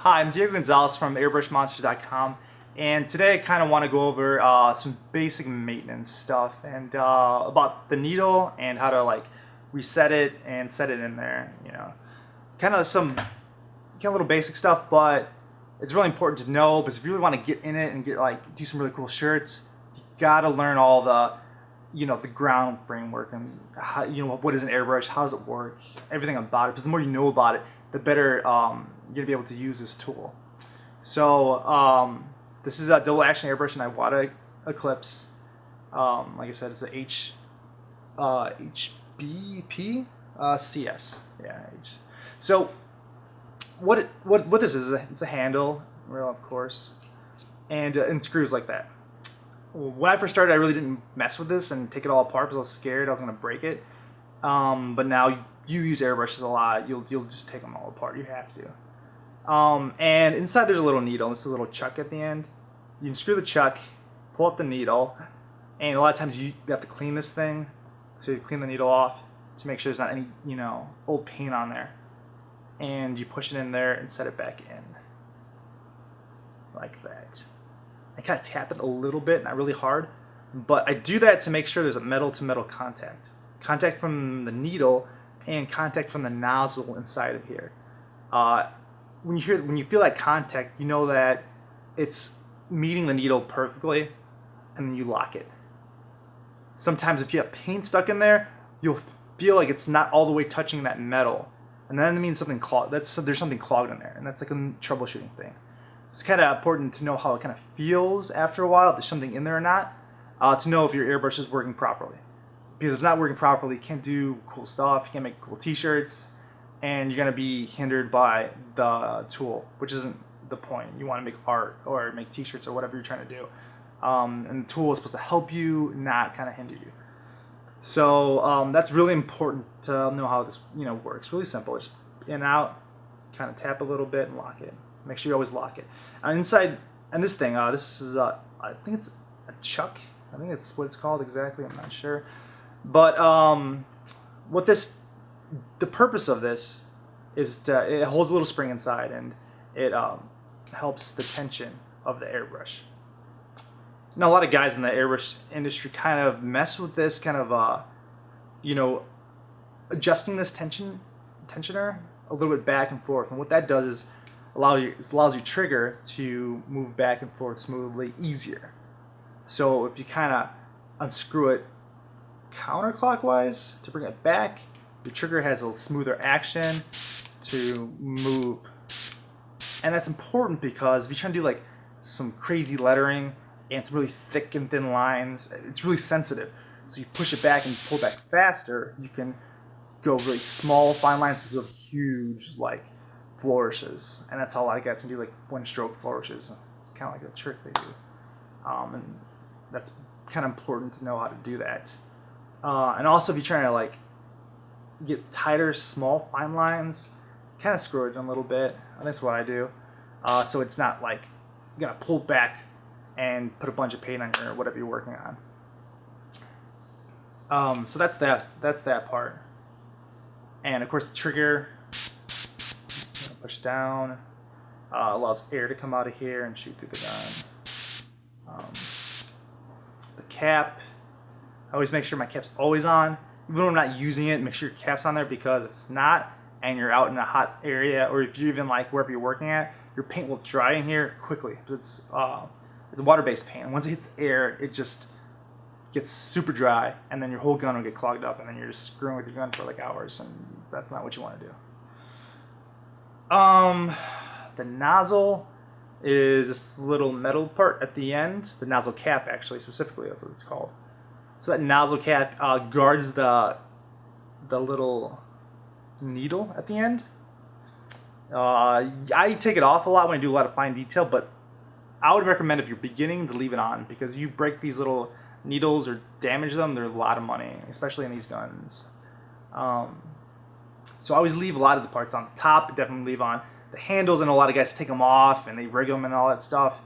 Hi, I'm Diego Gonzalez from airbrushmonsters.com, and today I kind of want to go over some basic maintenance stuff and about the needle and how to like reset it and set it in there. You know, kind of some little basic stuff, but it's really important to know because if you really want to get in it and do some really cool shirts, you gotta learn all the the ground framework and how, what is an airbrush, how does it work, everything about it. Because the more you know about it, the better you're gonna be able to use this tool. So this is a double action airbrush and I water Eclipse. Like I said, it's a HBP CS. Yeah. So what this is, it's a handle, real of course, and screws like that. When I first started, I really didn't mess with this and take it all apart because I was scared I was gonna break it. But now you use airbrushes a lot. You'll just take them all apart. You have to. And inside there's a little needle. This is a little chuck at the end. You can screw the chuck, pull out the needle, and a lot of times you have to clean this thing. So you clean the needle off to make sure there's not any old paint on there. And you push it in there and set it back in like that. I kind of tap it a little bit, not really hard, but I do that to make sure there's a metal-to-metal contact from the needle and contact from the nozzle inside of here. When you feel that contact, you know that it's meeting the needle perfectly, and then you lock it. Sometimes if you have paint stuck in there, you'll feel like it's not all the way touching that metal, and then it means something clogged. There's something clogged in there, and that's like a troubleshooting thing. It's kind of important to know how it kind of feels after a while, if there's something in there or not, to know if your airbrush is working properly. Because if it's not working properly, you can't do cool stuff, you can't make cool t-shirts, and you're going to be hindered by the tool, which isn't the point. You want to make art or make t-shirts or whatever you're trying to do. And the tool is supposed to help you, not kind of hinder you. So that's really important to know how this works. Really simple. Just in and out, kind of tap a little bit and lock it. Make sure you always lock it. And inside, and this thing, this is I think it's a chuck. I think it's what it's called exactly. I'm not sure. But the purpose of this is it holds a little spring inside and it helps the tension of the airbrush. Now a lot of guys in the airbrush industry kind of mess with this, kind of adjusting this tensioner a little bit back and forth, and what that does is allows your trigger to move back and forth smoothly, easier. So if you kind of unscrew it counterclockwise to bring it back, the trigger has a smoother action to move. And that's important because if you're trying to do like some crazy lettering and it's really thick and thin lines, it's really sensitive. So you push it back and pull back faster, you can go really small, fine lines to huge like flourishes. And that's how a lot of guys can do like one stroke flourishes. It's kind of like a trick they do. And that's kind of important to know how to do that. And also if you're trying to like get tighter, small, fine lines, kind of screw it in a little bit. And that's what I do. So it's not like you gotta pull back and put a bunch of paint on your whatever you're working on. So that's that part. And of course the trigger, push down, allows air to come out of here and shoot through the gun. The cap, I always make sure my cap's always on. Even when I'm not using it, make sure your cap's on there, because if it's not and you're out in a hot area, or if you're even like wherever you're working at, your paint will dry in here quickly. It's a water-based paint. And once it hits air, it just gets super dry, and then your whole gun will get clogged up, and then you're just screwing with your gun for like hours, and that's not what you want to do. The nozzle is this little metal part at the end. The nozzle cap, actually, specifically, that's what it's called. So that nozzle cap guards the little needle at the end. I take it off a lot when I do a lot of fine detail, but I would recommend if you're beginning to leave it on, because if you break these little needles or damage them, they're a lot of money, especially in these guns. So I always leave a lot of the parts on the top. Definitely leave on the handles, and a lot of guys take them off and they rig them and all that stuff.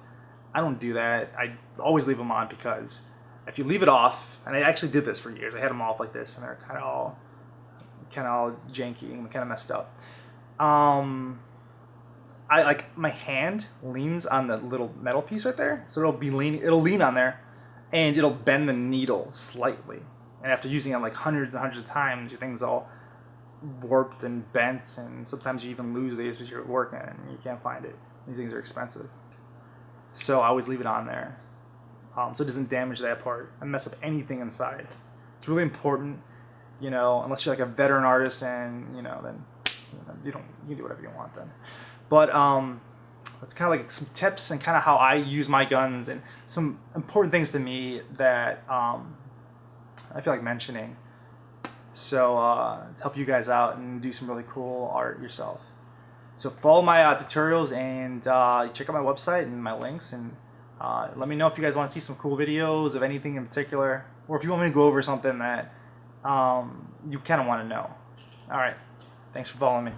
I don't do that. I always leave them on, because if you leave it off, and I actually did this for years, I had them off like this, and they're kind of all janky and kind of messed up. I like my hand leans on the little metal piece right there, so it'll lean on there, and it'll bend the needle slightly. And after using it like hundreds and hundreds of times, your thing's all warped and bent, and sometimes you even lose these because you're working and you can't find it. These things are expensive, so I always leave it on there, so it doesn't damage that part and mess up anything inside. It's really important, you know, unless you're like a veteran artist, and you know, then you can do whatever you want then. But it's kind of like some tips and kind of how I use my guns and some important things to me that I feel like mentioning. So to help you guys out and do some really cool art yourself. So follow my tutorials and check out my website and my links, and let me know if you guys want to see some cool videos of anything in particular, or if you want me to go over something that you kind of want to know. All right, thanks for following me.